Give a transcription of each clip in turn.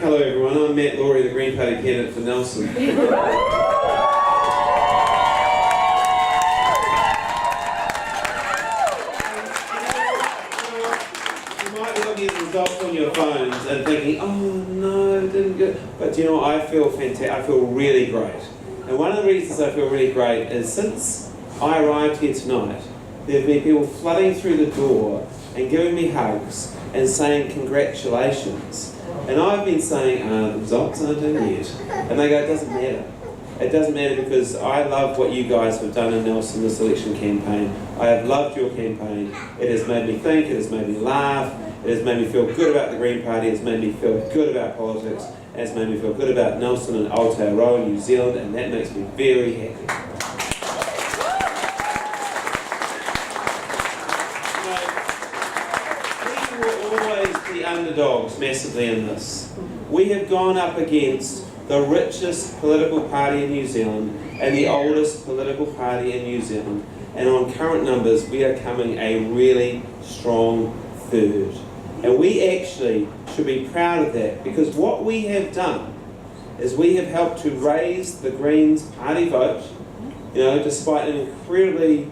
Hello everyone, I'm Lawrey, the Green Party candidate for Nelson. You might be looking at the results on your phones and thinking, oh no, it didn't get... But you know what, I feel fantastic, I feel really great. And one of the reasons I feel really great is since I arrived here tonight, there have been people flooding through the door and giving me hugs and saying congratulations. And I've been saying, the results aren't in yet. And they go, it doesn't matter. It doesn't matter because I love what you guys have done in Nelson this election campaign. I have loved your campaign. It has made me think, it has made me laugh, it has made me feel good about the Green Party, it has made me feel good about politics, it has made me feel good about Nelson and Aotearoa, New Zealand, and that makes me very happy. Underdogs massively in this. We have gone up against the richest political party in New Zealand and the oldest political party in New Zealand, and on current numbers we are coming a really strong third. And we actually should be proud of that, because what we have done is we have helped to raise the Greens party vote, despite an incredibly,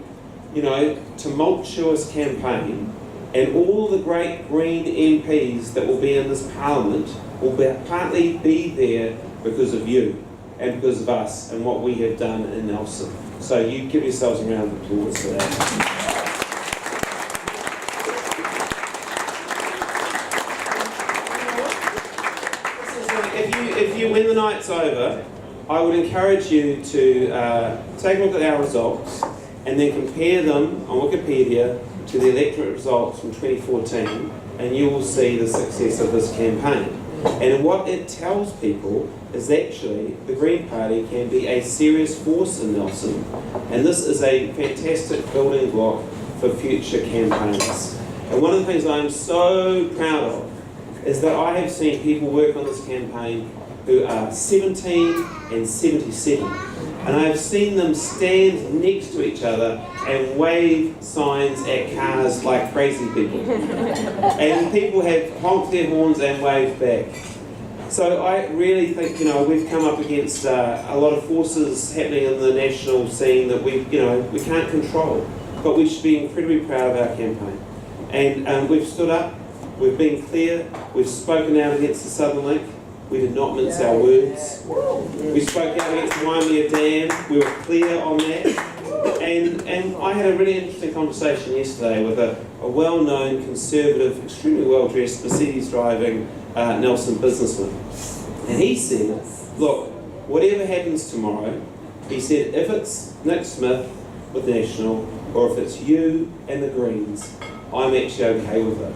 tumultuous campaign. And all the great Green MPs that will be in this Parliament will partly be there because of you and because of us and what we have done in Nelson. So you give yourselves a round of applause for that. If you win the night's over, I would encourage you to take a look at our results and then compare them on Wikipedia to the electorate results from 2014, and you will see the success of this campaign. And what it tells people is actually the Green Party can be a serious force in Nelson, and this is a fantastic building block for future campaigns. And one of the things I'm so proud of is that I have seen people work on this campaign who are 17 and 77. And I've seen them stand next to each other and wave signs at cars like crazy people. And people have honked their horns and waved back. So I really think, we've come up against a lot of forces happening in the national scene that we can't control. But we should be incredibly proud of our campaign. And we've stood up, we've been clear, we've spoken out against the Southern Link. We did not mince our words. We spoke out against the Waimea Dam. We were clear on that. And I had a really interesting conversation yesterday with a well-known, conservative, extremely well-dressed, Mercedes-driving Nelson businessman. And he said, look, whatever happens tomorrow, he said, if it's Nick Smith with National, or if it's you and the Greens, I'm actually okay with it.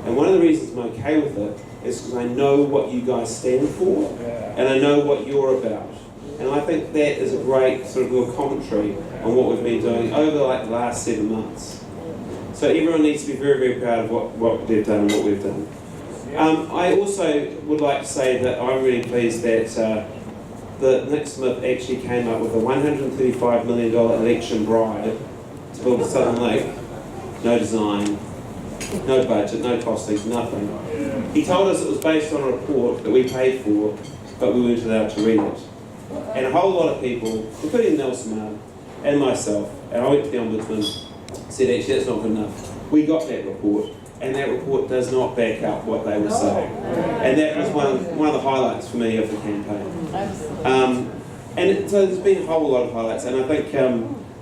And one of the reasons I'm okay with it is because I know what you guys stand for, and I know what you're about. And I think that is a great sort of little commentary on what we've been doing over the last 7 months. So everyone needs to be very, very proud of what they've done and what we've done. I also would like to say that I'm really pleased that Nick Smith actually came up with a $135 million election bribe to build the Southern Lake. No design, no budget, no costings, nothing. He told us it was based on a report that we paid for, but we weren't allowed to read it. And a whole lot of people, including Nelson Mann and myself, and I went to the Ombudsman, said actually that's not good enough. We got that report, and that report does not back up what they were saying. And that was one of the highlights for me of the campaign. So there's been a whole lot of highlights, and I think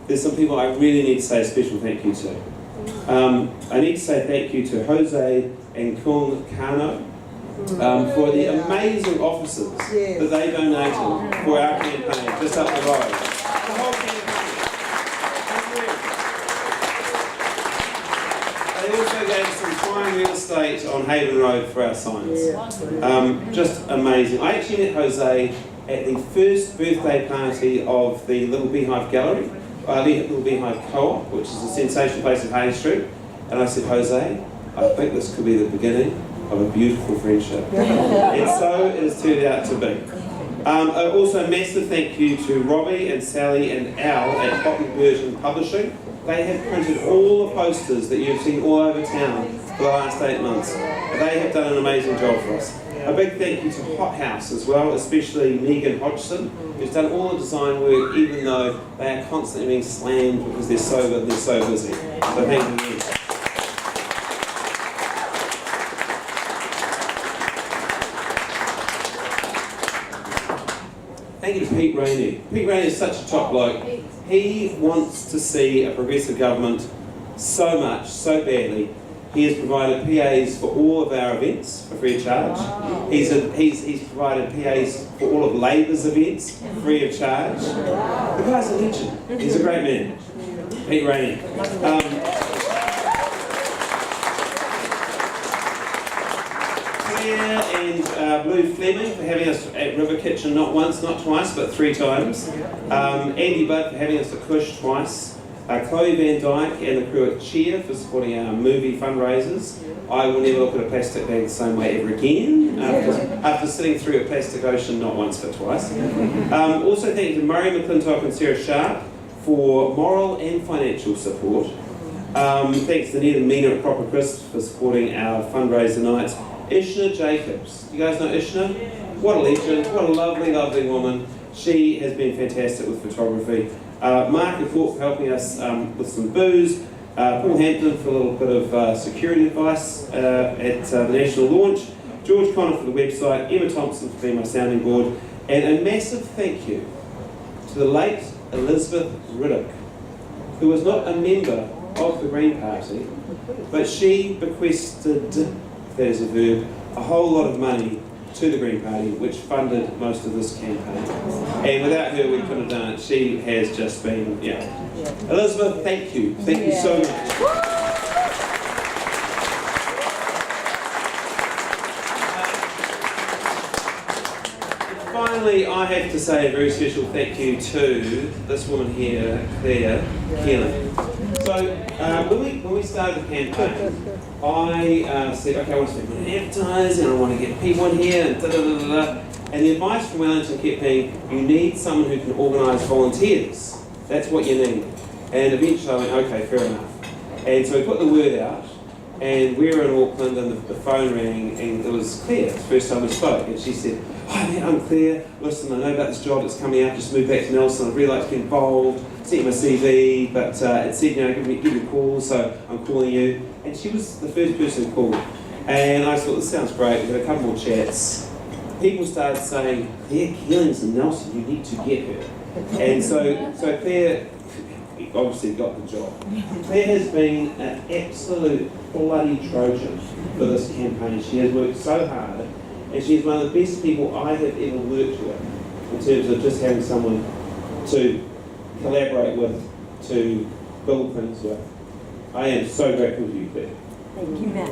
there's some people I really need to say a special thank you to. I need to say thank you to Jose and Kung Kano for the amazing offices that they donated for our campaign just up the road. The whole campaign. They also gave some prime real estate on Haven Road for our signs. Just amazing. I actually met Jose at the first birthday party of the Little Beehive Gallery, Little Beehive Co-op, which is a sensation place in Hay Street. And I said, Jose, I think this could be the beginning of a beautiful friendship. And so it has turned out to be. Also a massive thank you to Robbie and Sally and Al at Cotton Burton Publishing. They have printed all the posters that you've seen all over town for the last 8 months. They have done an amazing job for us. A big thank you to Hot House as well, especially Megan Hodgson, who's done all the design work, even though they are constantly being slammed because they're so busy. So thank you again. Thank you to Pete Rainey. Pete Rainey is such a top bloke. He wants to see a progressive government so much, so badly. He has provided PAs for all of our events for free of charge. Wow. He's provided PAs for all of Labour's events free of charge. The guy's a legend. He's a great man. Pete Rainey. Claire and Blue Fleming for having us at River Kitchen not once, not twice, but 3 times. Andy Budd for having us at Cush twice. Chloe Van Dyke and the crew at Cheer for supporting our movie fundraisers. I will never look at a plastic bag the same way ever again after sitting through a plastic ocean not once but twice. Also thank you to Murray McClintock and Sarah Sharp for moral and financial support. Thanks to Ned and Mina at Proper Crisp for supporting our fundraiser nights. Ishna Jacobs. You guys know Ishna? What a legend, what a lovely, lovely woman. She has been fantastic with photography. Mark and Thorpe for helping us with some booze. Paul Hampton for a little bit of security advice at the national launch. George Connor for the website. Emma Thompson for being my sounding board. And a massive thank you to the late Elizabeth Riddick, who was not a member of the Green Party, but she bequested, if that is a verb, a whole lot of money to the Green Party, which funded most of this campaign. And without her, we couldn't have done it. She has just been, Elizabeth, thank you. Thank you so much. Finally, I have to say a very special thank you to this woman here, Claire Keeling. So, when we started the campaign, I said, okay, I want to spend money on advertising, I want to get people in here, and da-da-da-da-da. And the advice from Wellington kept being, you need someone who can organise volunteers. That's what you need. And eventually I went, okay, fair enough. And so we put the word out, and we were in Auckland, and the phone rang, and it was Claire, it's the first time we spoke, and she said, hi mate, I'm Claire, listen, I know about this job that's coming out, just moved back to Nelson, I'd really like to get involved, sent my CV, but it said, give me a call, so I'm calling you. And she was the first person who called. And I thought, this sounds great, we had a couple more chats. People started saying, Claire Keeling's in Nelson, you need to get her. And so Claire obviously got the job. Claire has been an absolute bloody Trojan for this campaign. She has worked so hard, and she's one of the best people I have ever worked with in terms of just having someone to collaborate with, to build things with. I am so grateful to you, Claire. Thank you, Matt.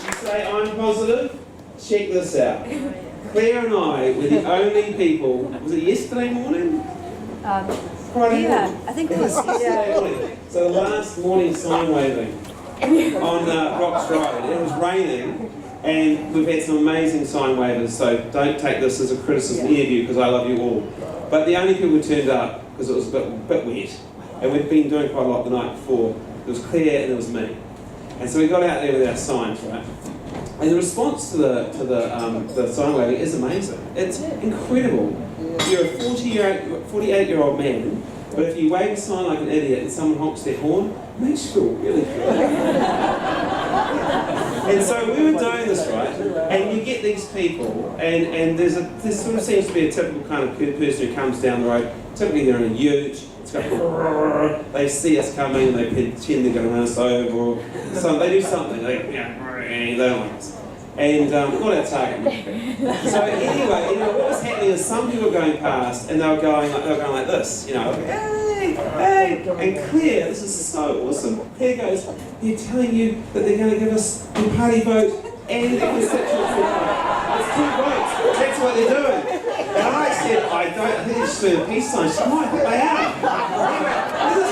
You say I'm positive? Check this out. Claire and I were the only people, was it yesterday morning? Friday morning? I think it was. Yesterday morning. So the last morning sign waving on Rocks Road. It was raining. And we've had some amazing sign wavers, so don't take this as a criticism, any of you, because I love you all. But the only people who turned up, because it was a bit wet, and we'd been doing quite a lot the night before, it was Claire and it was me. And so we got out there with our signs, right? And the response to the sign waving is amazing. It's incredible. You're a 48-year-old man, but if you wave a sign like an idiot and someone honks their horn, it makes you feel really good. And so we were doing this, right, and you get these people, and there sort of seems to be a typical kind of person who comes down the road. Typically they're in a ute, it's got they see us coming and they pretend they're going to run us over, or they do something, they don't like us. And not our target market. So anyway, what was happening is some people were going past and they were going like this, hey, and Claire, this is so awesome. Claire goes, they're telling you that they're going to give us the party vote and the constituency vote. It's 2 votes. That's what they're doing. And I said, I think it's just doing a peace sign. She said, no, I think they are. Anyway,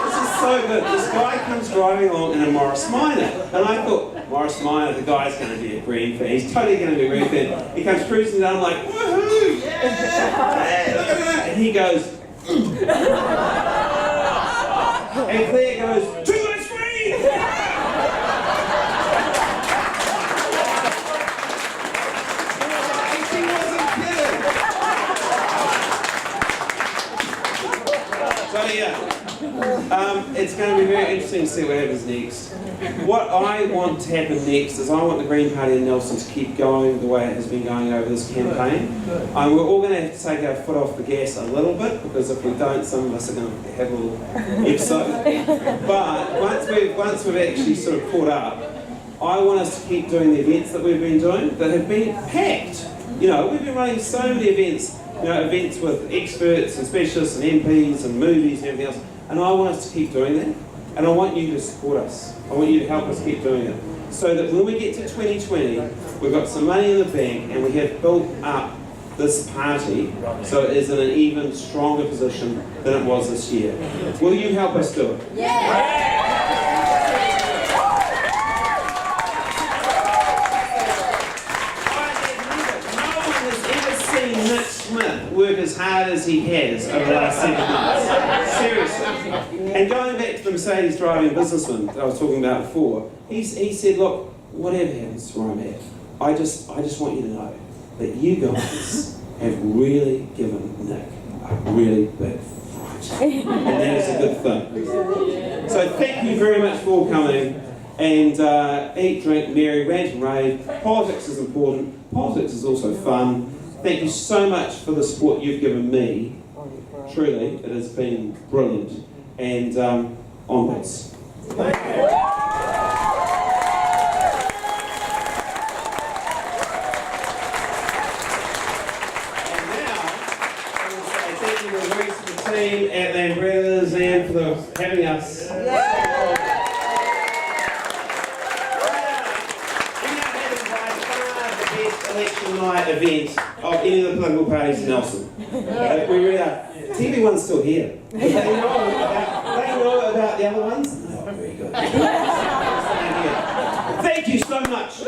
this is so good. This guy comes driving along in a Morris Minor. And I thought, Morris Minor, the guy's going to be a green fan. He's totally going to be a green fan. He comes cruising down, I'm like, woohoo, yeah! hey, look at that. And he goes, and Claire goes, too much screen! And she wasn't kidding. So yeah, it's going to be very interesting to see what happens next. What I want to happen next is I want the Green Party in Nelson to keep going the way it has been going over this campaign. We're all going to have to take our foot off the gas a little bit, because if we don't, some of us are going to have a little episode. But once we've actually sort of caught up, I want us to keep doing the events that we've been doing that have been packed. You know, we've been running so many events, you know, events with experts and specialists and MPs and movies and everything else. And I want us to keep doing that. And I want you to support us. I want you to help us keep doing it. So that when we get to 2020, we've got some money in the bank and we have built up this party so it is in an even stronger position than it was this year. Will you help us do it? Yeah. Work as hard as he has over the last 7 months. Seriously. And going back to the Mercedes driving businessman that I was talking about before, he said, look, whatever happens to where I'm at, I just want you to know that you guys have really given Nick a really big fright. And that is a good thing. So thank you very much for coming. And eat, drink, merry, rant and rave. Politics is important. Politics is also fun. Thank you so much for the support you've given me. Truly, it has been brilliant. And onwards. Thank you. And now, I will say thank you to the rest of the team at Land Brothers and for having us. Election night event of any of the political parties in Nelson. We really are. TV1's still here. They know about the other ones? No, very good. Thank you so much.